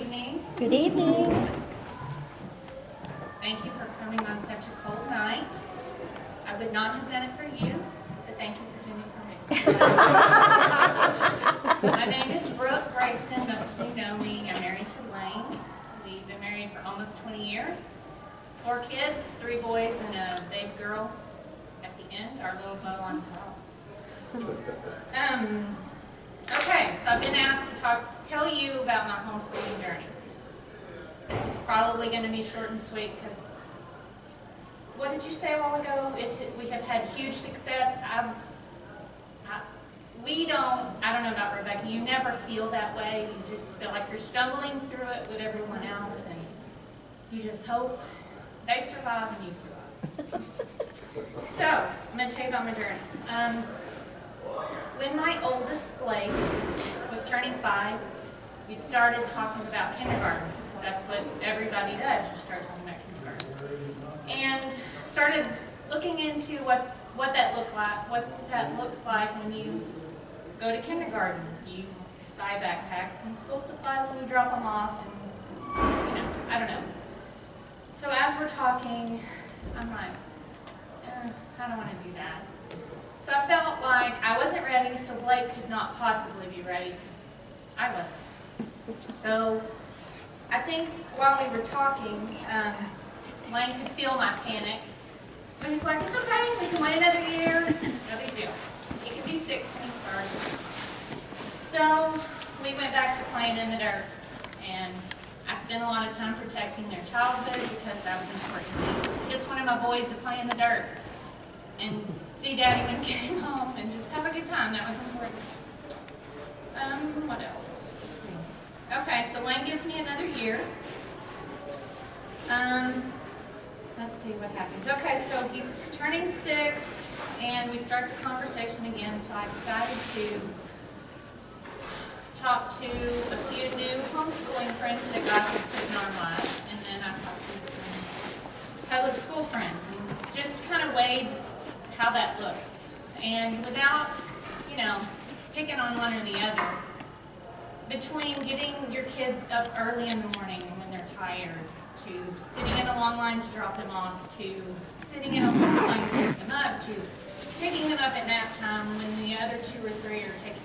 evening. Good evening. Thank you for coming on such a cold night. I would not have done it for you, but thank you for doing it for me. My name is Brooke Grayson. Most of you know me. I'm married to Lane. We've been married for almost 20 years. 4 kids, 3 boys and a baby girl at the end, our little bow on top. Okay, so I've been asked to tell you about my homeschooling journey. This is probably going to be short and sweet because, what did you say a while ago? We have had huge success. I don't know about Rebecca, you never feel that way. You just feel like you're stumbling through it with everyone else, and you just hope they survive and you survive. So, I'm going to tell you about my journey. When my oldest, Blake, was turning 5, we started talking about kindergarten. That's what everybody does. You start talking about kindergarten. And started looking into what that looks like when you go to kindergarten. You buy backpacks and school supplies when you drop them off, and I don't know. So as we're talking, I'm like, I don't want to do that. So I felt like I wasn't ready, so Blake could not possibly be ready because I wasn't. So I think while we were talking, Lane could feel my panic. So he's like, it's okay, we can wait another year. No big deal. He could be 6 when he started. So we went back to playing in the dirt. And I spent a lot of time protecting their childhood because that was important to me. I just wanted my boys to play in the dirt and see Daddy when he came home and just have a good time. That was important. What else? Let's see. Okay, so Lane gives me another year. Let's see what happens. Okay, so he's turning 6, and we start the conversation again, so I decided to talk to a few new homeschooling friends that God has put in our lives, and then I talked to some public school friends, and just kind of weighed how that looks. And without, picking on one or the other, between getting your kids up early in the morning when they're tired, to sitting in a long line to drop them off, to sitting in a long line to pick them up, to picking them up at nap time when the other 2 or 3 are taking,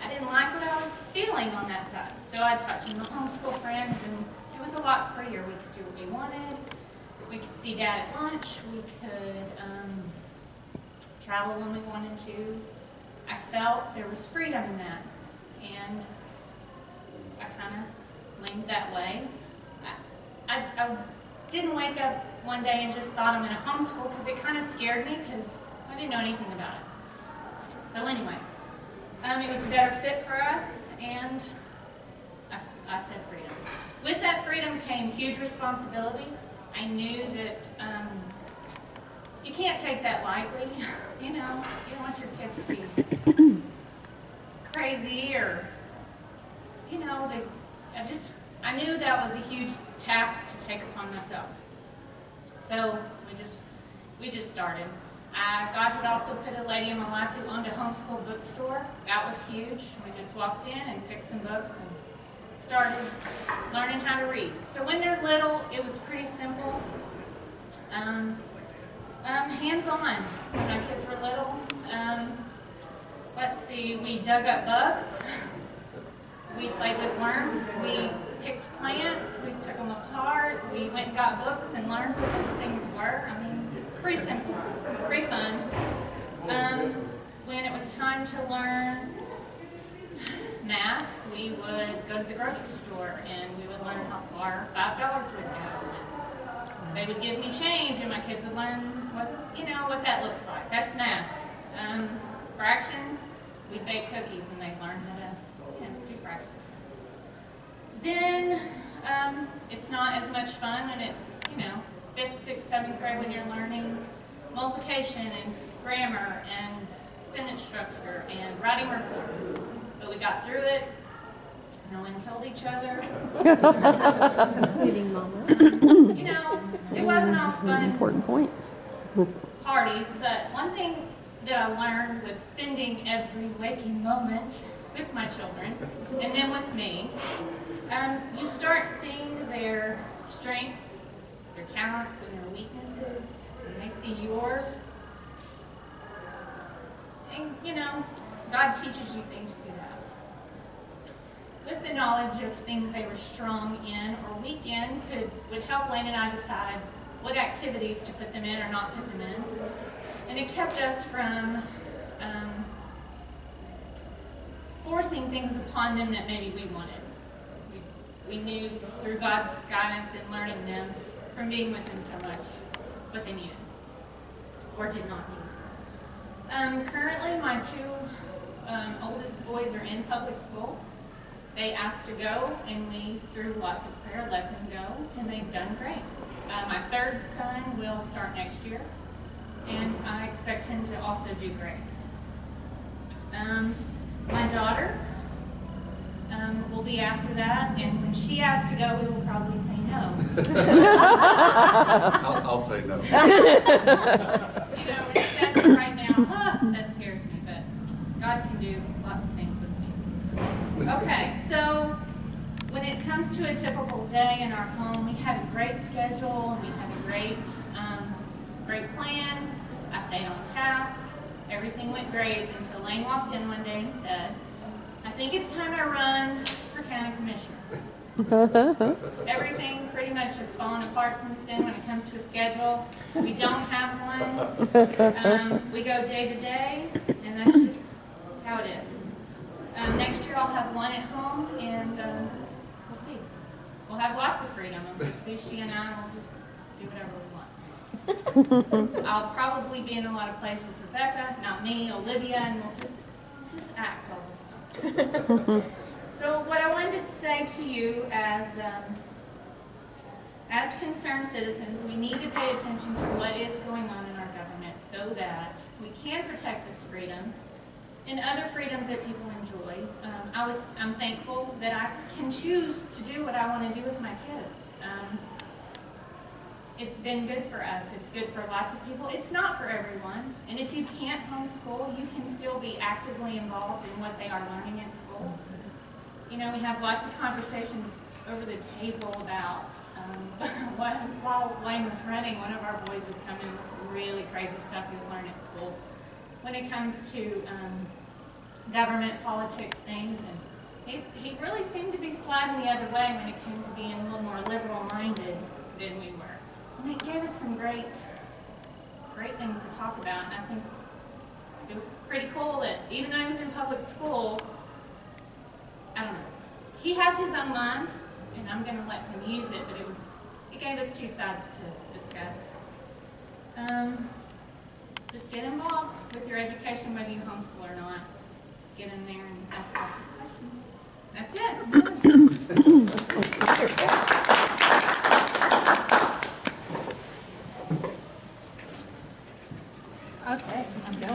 I didn't like what I was feeling on that side. So I talked to my homeschool friends, and it was a lot freer. We could do what we wanted. We could see Dad at lunch. We could travel when we wanted to. I felt there was freedom in that, and I kind of leaned that way. I didn't wake up one day and just thought I'm going to homeschool because it kind of scared me because I didn't know anything about it. So anyway, it was a better fit for us, and I said freedom. With that freedom came huge responsibility. I knew that you can't take that lightly. You don't want your kids to be crazy or, I knew that was a huge task to take upon myself. So we just started. God had also put a lady in my life who owned a homeschool bookstore. That was huge. We just walked in and picked some books and started learning how to read. So when they're little, it was pretty simple. Hands-on when my kids were little. Let's see, we dug up bugs. We played with worms. We picked plants. We took them apart. We went and got books and learned what those things were. Pretty simple, pretty fun. When it was time to learn math, we would go to the grocery store and we would learn how far $5 would go. They would give me change, and my kids would learn what that looks like. That's math. Fractions, we'd bake cookies, and they'd learn how to do fractions. Then it's not as much fun when it's 5th, 6th, 7th grade when you're learning multiplication and grammar and sentence structure and writing report. But we got through it. No one killed each other. Including Mama. It wasn't all fun. Important point. Parties, but one thing that I learned was spending every waking moment with my children, and then with me, you start seeing their strengths, their talents, and their weaknesses, and they see yours. And, you know, God teaches you things through that. With the knowledge of things they were strong in or weak in would help Lane and I decide what activities to put them in or not put them in. And it kept us from forcing things upon them that maybe we wanted. We knew through God's guidance in learning them from being with them so much what they needed or did not need. Currently, my two oldest boys are in public school. They asked to go, and we, through lots of prayer, let them go, and they've done great. My third son will start next year, and I expect him to also do great. My daughter will be after that, and when she asks to go, we will probably say no. I'll say no. You know, that's right now, that scares me, but God can do lots of things with me. Okay, so when it comes to a typical day in our home, we had a great schedule, we had great plans. I stayed on task. Everything went great until Lane walked in one day and said, "I think it's time I run for county commissioner." Everything pretty much has fallen apart since then when it comes to a schedule. We don't have one. We go day to day, and that's just how it is. Next year I'll have one at home, and we'll see. We'll have lots of freedom. It'll just be she and I, and we'll just do whatever we want. I'll probably be in a lot of plays with Rebecca, not me, Olivia, and we'll just act all the time. So what I wanted to say to you as concerned citizens, we need to pay attention to what is going on in our government so that we can protect this freedom and other freedoms that people enjoy. I'm thankful that I can choose to do what I want to do with my kids. It's been good for us. It's good for lots of people. It's not for everyone. And if you can't homeschool, you can still be actively involved in what they are learning at school. You know, we have lots of conversations over the table about while Lane was running, one of our boys would come in with some really crazy stuff he was learning at school when it comes to government, politics, things. And he really seemed to be sliding the other way when it came to being a little more liberal-minded than we were. And it gave us some great things to talk about. And I think it was pretty cool that even though he was in public school, I don't know, he has his own mind, and I'm going to let him use it, but it gave us two sides to discuss. Just get involved with your education, whether you homeschool or not. Just get in there and ask lots of questions. That's it. Okay, I'm going.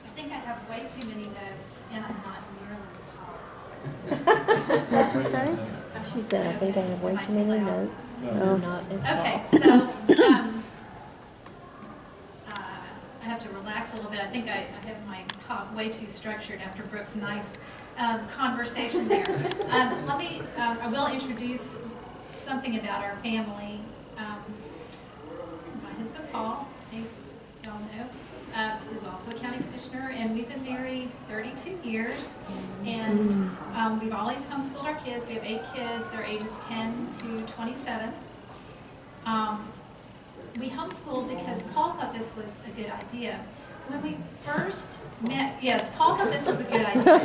I think I have way too many notes, and I'm not nearly as tall. That's okay. She said, I think I have way too many notes. No, not as tall. Okay, so I have to relax a little bit. I think I have my talk way too structured after Brooke's nice conversation there. I will introduce something about our family. My husband Paul, I think y'all know, is also a county commissioner, and we've been married 32 years, and we've always homeschooled our kids. We have 8 kids. They're ages 10 to 27. We homeschooled because Paul thought this was a good idea. When we first met, yes, Paul thought this was a good idea.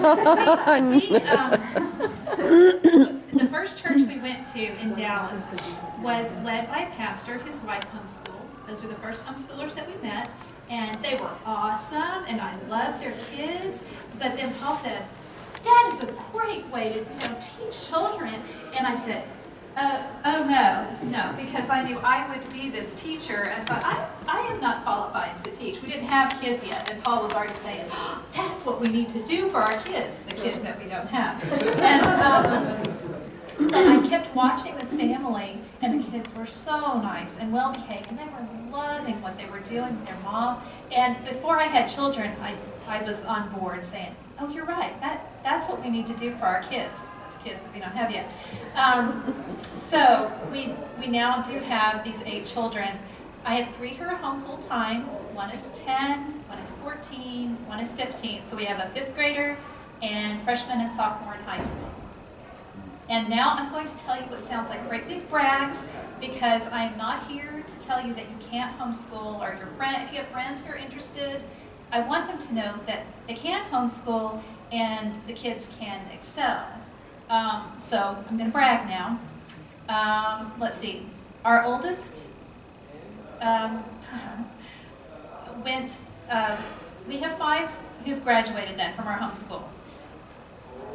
The first church we went to in Dallas was led by a pastor whose wife homeschooled. Those were the first homeschoolers that we met, and they were awesome, and I loved their kids. But then Paul said, "That is a great way to teach children." And I said, oh no, because I knew I would be this teacher, and I thought, I am not qualified to teach. We didn't have kids yet, and Paul was already saying, that's what we need to do for our kids, the kids that we don't have. And but I kept watching this family, And the kids were so nice and well behaved, and they were loving what they were doing with their mom. And before I had children, I was on board saying, oh, you're right, that's what we need to do for our kids, those kids that we don't have yet. So we now do have these 8 children. I have 3 who are home full time. One is 10, one is 14, one is 15. So we have a 5th grader and freshman and sophomore in high school. And now I'm going to tell you what sounds like great big brags, because I'm not here to tell you that you can't homeschool, or your friend, if you have friends who are interested, I want them to know that they can homeschool and the kids can excel. So I'm going to brag now. Let's see. Our oldest we have 5 who've graduated then from our homeschool.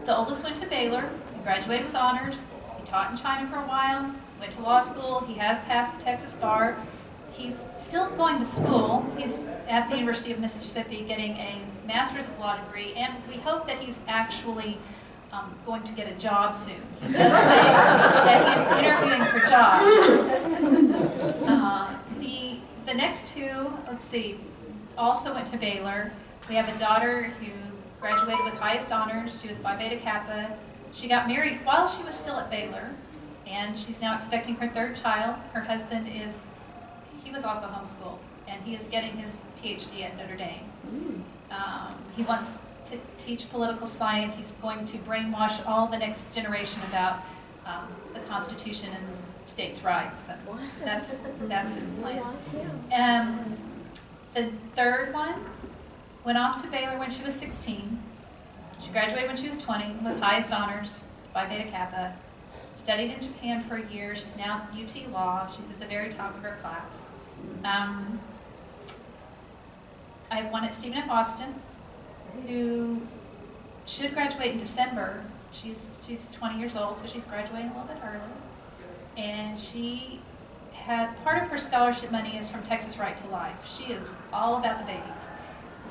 The oldest went to Baylor. He graduated with honors. He taught in China for a while, went to law school. He has passed the Texas bar. He's still going to school. He's at the University of Mississippi getting a Master's of Law degree, and we hope that he's actually going to get a job soon. He does say that he is interviewing for jobs. The next 2, let's see, also went to Baylor. We have a daughter who graduated with highest honors. She was Phi Beta Kappa. She got married while she was still at Baylor, and she's now expecting her 3rd child. Her husband he was also homeschooled, and he is getting his PhD at Notre Dame. He wants to teach political science. He's going to brainwash all the next generation about the Constitution and states' rights. That's his plan. The 3rd one went off to Baylor when she was 16. She graduated when she was 20 with highest honors, Phi Beta Kappa. Studied in Japan for a year. She's now at UT Law. She's at the very top of her class. I have one at Stephen F. Austin, who should graduate in December. She's 20 years old, so she's graduating a little bit early. And she had, part of her scholarship money is from Texas Right to Life. She is all about the babies.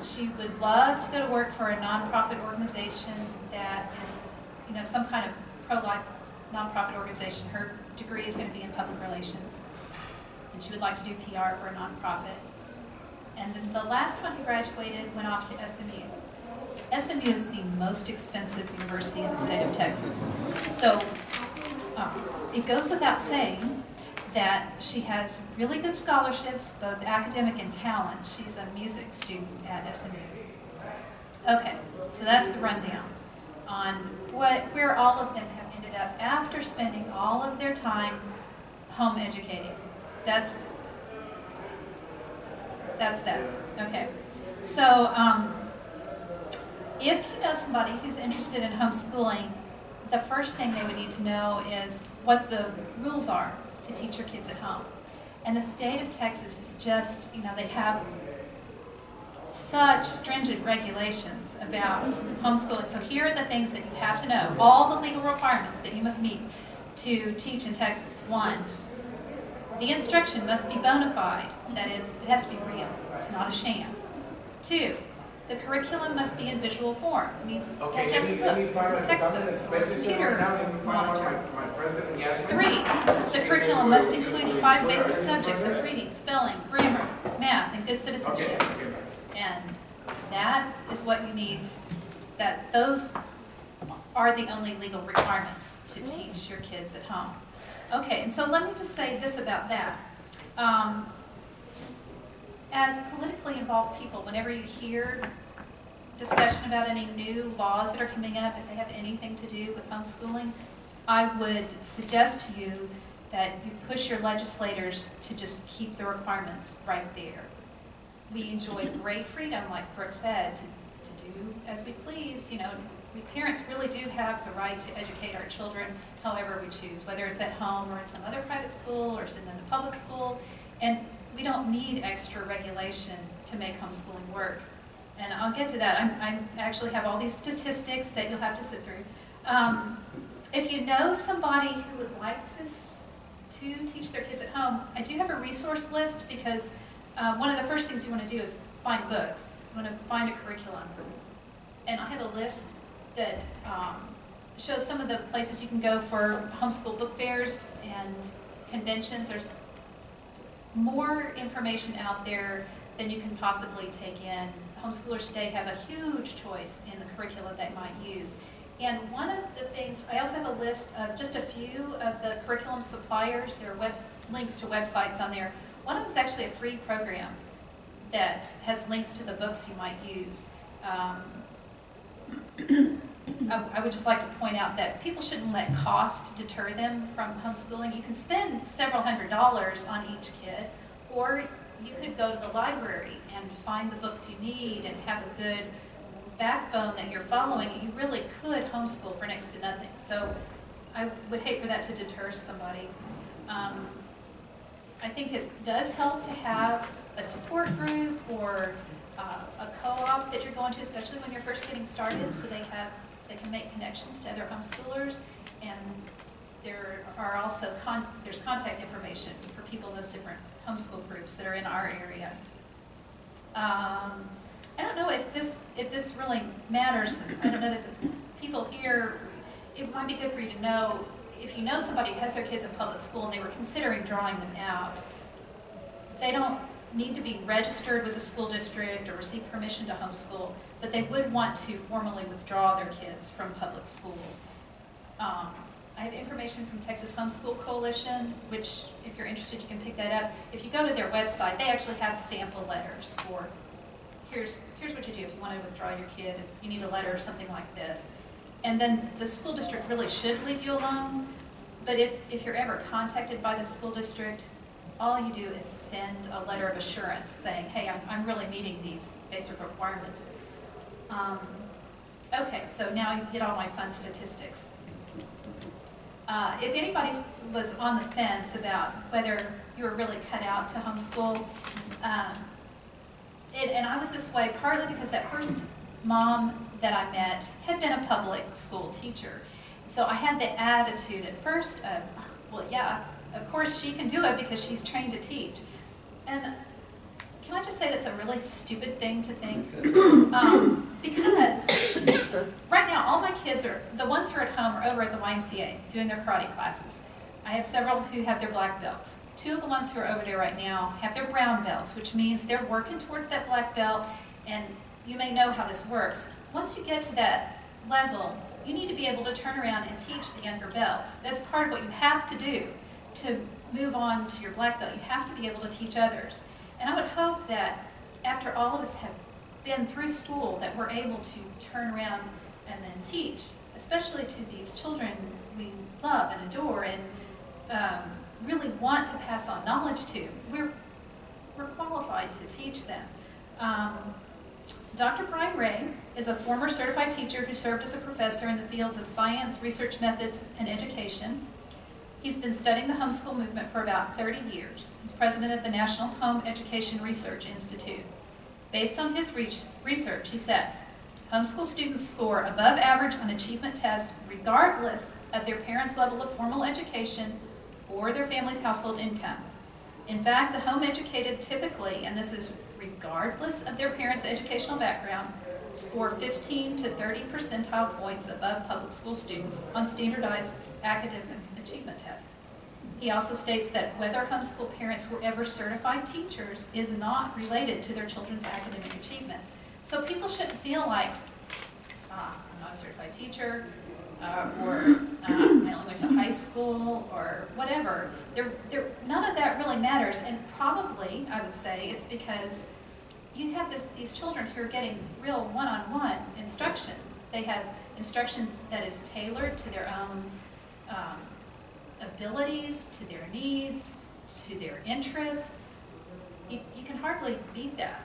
She would love to go to work for a nonprofit organization that is, some kind of pro-life nonprofit organization. Her degree is going to be in public relations. And she would like to do PR for a nonprofit. And then the last one who graduated went off to SMU. SMU is the most expensive university in the state of Texas. So it goes without saying that she has really good scholarships, both academic and talent. She's a music student at SMU. Okay, so that's the rundown on where all of them have ended up after spending all of their time home educating. That's that. Okay, so if you know somebody who's interested in homeschooling, the first thing they would need to know is what the rules are to teach your kids at home. And the state of Texas is just, they have such stringent regulations about homeschooling. So here are the things that you have to know, all the legal requirements that you must meet to teach in Texas. 1, the instruction must be bona fide. That is, it has to be real. It's not a sham. 2, the curriculum must be in visual form. It needs textbooks, computer monitor. 3, the curriculum must include the 5 basic subjects of reading, spelling, grammar, math, and good citizenship. And that is what you need. Those are the only legal requirements to teach your kids at home. Okay, and so let me just say this about that. As politically involved people, whenever you hear discussion about any new laws that are coming up, if they have anything to do with homeschooling, I would suggest to you that you push your legislators to just keep the requirements right there. We enjoy great freedom, like Brooke said, to do as we please. We parents really do have the right to educate our children however we choose, whether it's at home or in some other private school or send them to public school. And we don't need extra regulation to make homeschooling work. And I'll get to that. I actually have all these statistics that you'll have to sit through. If you know somebody who would like to teach their kids at home, I do have a resource list, because one of the first things you want to do is find books. You want to find a curriculum. And I have a list that shows some of the places you can go for homeschool book fairs, and conventions. There's more information out there than you can possibly take in. Homeschoolers today have a huge choice in the curricula they might use. And one of the things, I also have a list of just a few of the curriculum suppliers. There are links to websites on there. One of them is actually a free program that has links to the books you might use. I would just like to point out that people shouldn't let cost deter them from homeschooling. You can spend several $100s on each kid, or you could go to the library and find the books you need and have a good backbone that you're following. You really could homeschool for next to nothing. So I would hate for that to deter somebody. I think it does help to have a support group or a co-op that you're going to, especially when you're first getting started, so they can make connections to other homeschoolers. And there are also there's contact information for people in those different homeschool groups that are in our area. I don't know if this really matters. I don't know that the people here, it might be good for you to know, if you know somebody who has their kids in public school and they were considering drawing them out, they don't need to be registered with the school district or receive permission to homeschool, but they would want to formally withdraw their kids from public school. I have information from Texas Homeschool Coalition, which, if you're interested, you can pick that up. If you go to their website, they actually have sample letters for, here's what you do if you want to withdraw your kid, if you need a letter or something like this. And then the school district really should leave you alone, but if you're ever contacted by the school district, all you do is send a letter of assurance saying, hey, I'm really meeting these basic requirements. Okay, so now you get all my fun statistics. If anybody was on the fence about whether you were really cut out to homeschool, and I was this way partly because that first mom that I met had been a public school teacher. So I had the attitude at first of, well, yeah, of course she can do it because she's trained to teach. And can I just say that's a really stupid thing to think? Because right now all my kids are, the ones who are at home are over at the YMCA doing their karate classes. I have several who have their black belts. Two of the ones who are over there right now have their brown belts, which means they're working towards that black belt, and you may know how this works. Once you get to that level, you need to be able to turn around and teach the younger belts. That's part of what you have to do to move on to your black belt. You have to be able to teach others. And I would hope that after all of us have been through school, that we're able to turn around and then teach, especially to these children we love and adore and really want to pass on knowledge to. We're qualified to teach them. Dr. Brian Ray is a former certified teacher who served as a professor in the fields of science, research methods, and education. He's been studying the homeschool movement for about 30 years. He's president of the National Home Education Research Institute. Based on his research, he says, homeschool students score above average on achievement tests regardless of their parents' level of formal education or their family's household income. In fact, the home educated typically, and this is regardless of their parents' educational background, score 15 to 30 percentile points above public school students on standardized academic achievement tests. He also states that whether homeschool parents were ever certified teachers is not related to their children's academic achievement. So people shouldn't feel like, I'm not a certified teacher, or I only went to high school, or whatever. None of that really matters, and probably, I would say, it's because you have these children who are getting real one-on-one instruction. They have instructions that is tailored to their own abilities, to their needs, to their interests. You can hardly beat that.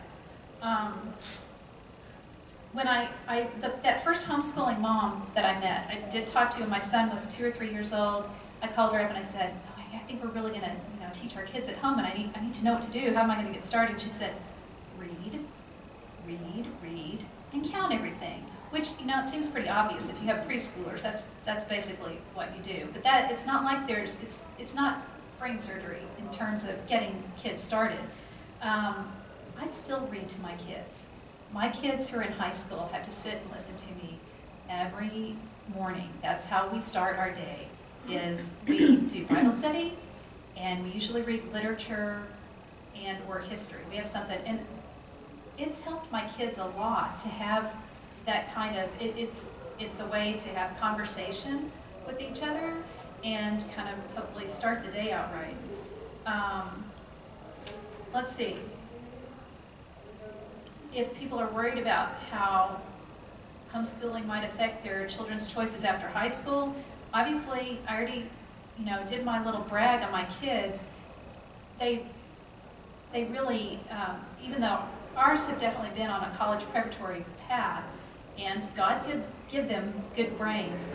When that first homeschooling mom that I met, I did talk to, and my son was 2 or 3 years old. I called her up and I said, oh, I think we're really going to teach our kids at home, and I need to know what to do. How am I going to get started? She said, read, read, read, and count everything. Which, it seems pretty obvious if you have preschoolers. That's basically what you do. But it's not like it's not brain surgery in terms of getting kids started. I still read to my kids. My kids who are in high school have to sit and listen to me every morning. That's how we start our day, is we do Bible study, and we usually read literature and or history. We have something, and it's helped my kids a lot to have that kind of, it's a way to have conversation with each other and kind of hopefully start the day out right. Let's see. If people are worried about how homeschooling might affect their children's choices after high school, obviously I already, did my little brag on my kids. They really, even though ours have definitely been on a college preparatory path, and God did give them good brains,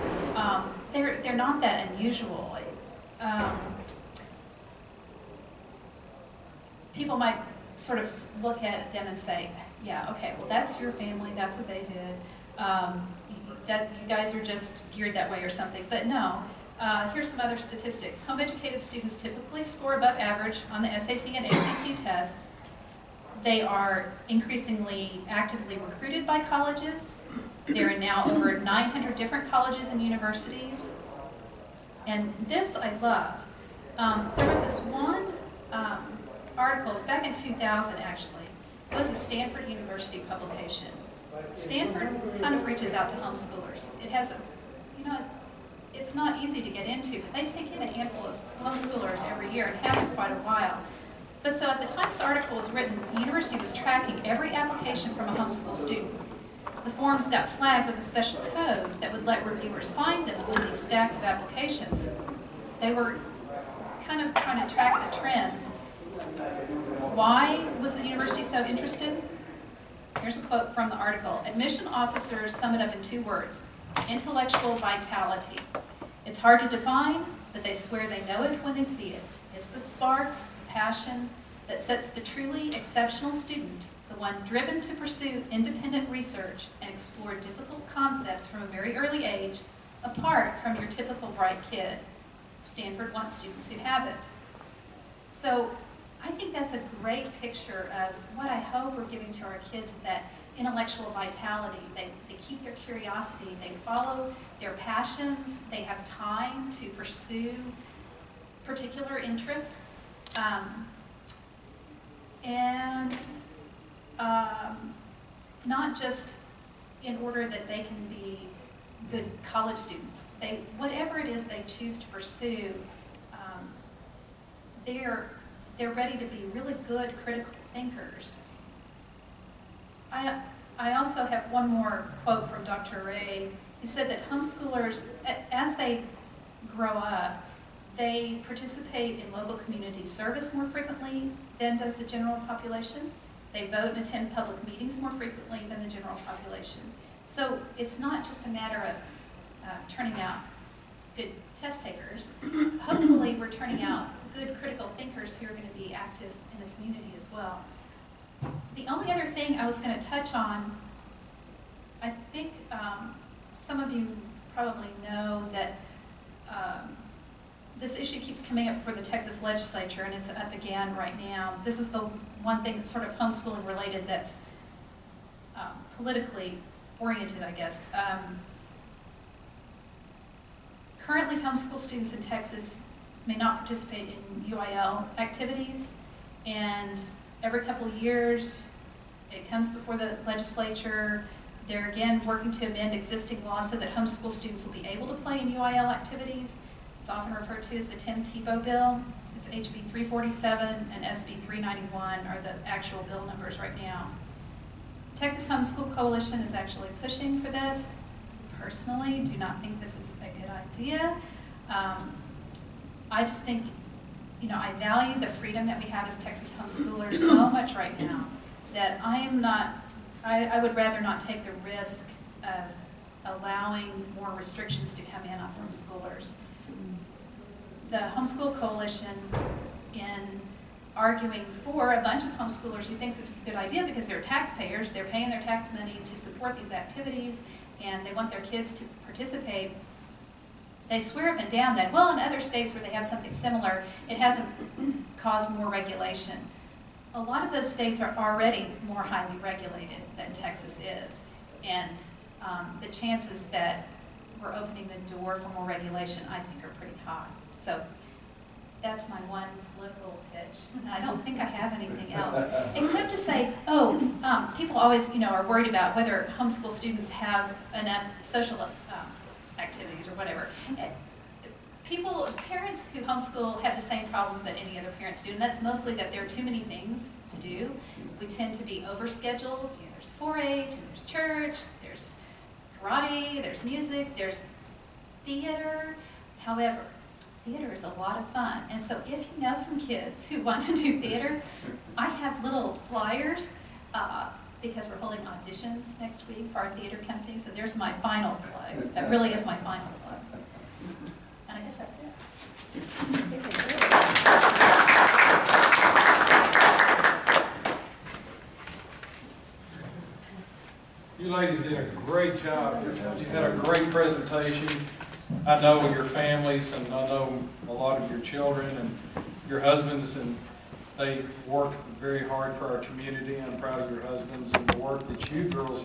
they're not that unusual. People might sort of look at them and say, yeah, okay, well that's your family, that's what they did, that you guys are just geared that way or something. But no, here's some other statistics. Home educated students typically score above average on the SAT and ACT tests. They are increasingly actively recruited by colleges. There are now over 900 different colleges and universities. And this I love. There was this one article, it's back in 2000 actually. It was a Stanford University publication. Stanford kind of reaches out to homeschoolers. It has, it's not easy to get into, but they take in a handful of homeschoolers every year and have for quite a while. But so at the time this article was written, the university was tracking every application from a homeschool student. The forms got flagged with a special code that would let reviewers find them on these stacks of applications. They were kind of trying to track the trends. Why was the university so interested? Here's a quote from the article. Admission officers sum it up in 2 words: intellectual vitality. It's hard to define, but they swear they know it when they see it. It's the spark, passion that sets the truly exceptional student, the one driven to pursue independent research and explore difficult concepts from a very early age, apart from your typical bright kid. Stanford wants students who have it. So I think that's a great picture of what I hope we're giving to our kids, is that intellectual vitality. They keep their curiosity, they follow their passions, they have time to pursue particular interests, not just in order that they can be good college students. Whatever it is they choose to pursue, they're ready to be really good critical thinkers. I also have one more quote from Dr. Ray. He said that homeschoolers, as they grow up, they participate in local community service more frequently than does the general population. They vote and attend public meetings more frequently than the general population. So it's not just a matter of turning out good test takers. Hopefully we're turning out good critical thinkers who are going to be active in the community as well. The only other thing I was going to touch on, I think some of you probably know that this issue keeps coming up for the Texas legislature, and it's up again right now. This is the one thing that's sort of homeschooling related that's politically oriented, I guess. Currently, homeschool students in Texas may not participate in UIL activities, and every couple of years it comes before the legislature. They're again working to amend existing laws so that homeschool students will be able to play in UIL activities. It's often referred to as the Tim Tebow bill. It's HB 347 and SB 391 are the actual bill numbers right now. Texas Homeschool Coalition is actually pushing for this. Personally, do not think this is a good idea. I just think, I value the freedom that we have as Texas homeschoolers so much right now that I would rather not take the risk of allowing more restrictions to come in on homeschoolers. The Homeschool Coalition, in arguing for a bunch of homeschoolers who think this is a good idea because they're taxpayers, they're paying their tax money to support these activities, and they want their kids to participate, they swear up and down that, well, in other states where they have something similar, it hasn't caused more regulation. A lot of those states are already more highly regulated than Texas is, and the chances that we're opening the door for more regulation, I think, are pretty high. So that's my one political pitch. I don't think I have anything else, except to say, people always, are worried about whether homeschool students have enough social activities or whatever. Parents who homeschool have the same problems that any other parents do, and that's mostly that there are too many things to do. We tend to be overscheduled. There's 4-H, and there's church, there's karate, there's music, there's theater. However, theater is a lot of fun, and so if you know some kids who want to do theater, I have little flyers because we're holding auditions next week for our theater company, so there's my final plug. That really is my final plug. And I guess that's it. You ladies did a great job. You had a great presentation. I know your families, and I know a lot of your children and your husbands, and they work very hard for our community. I'm proud of your husbands and the work that you girls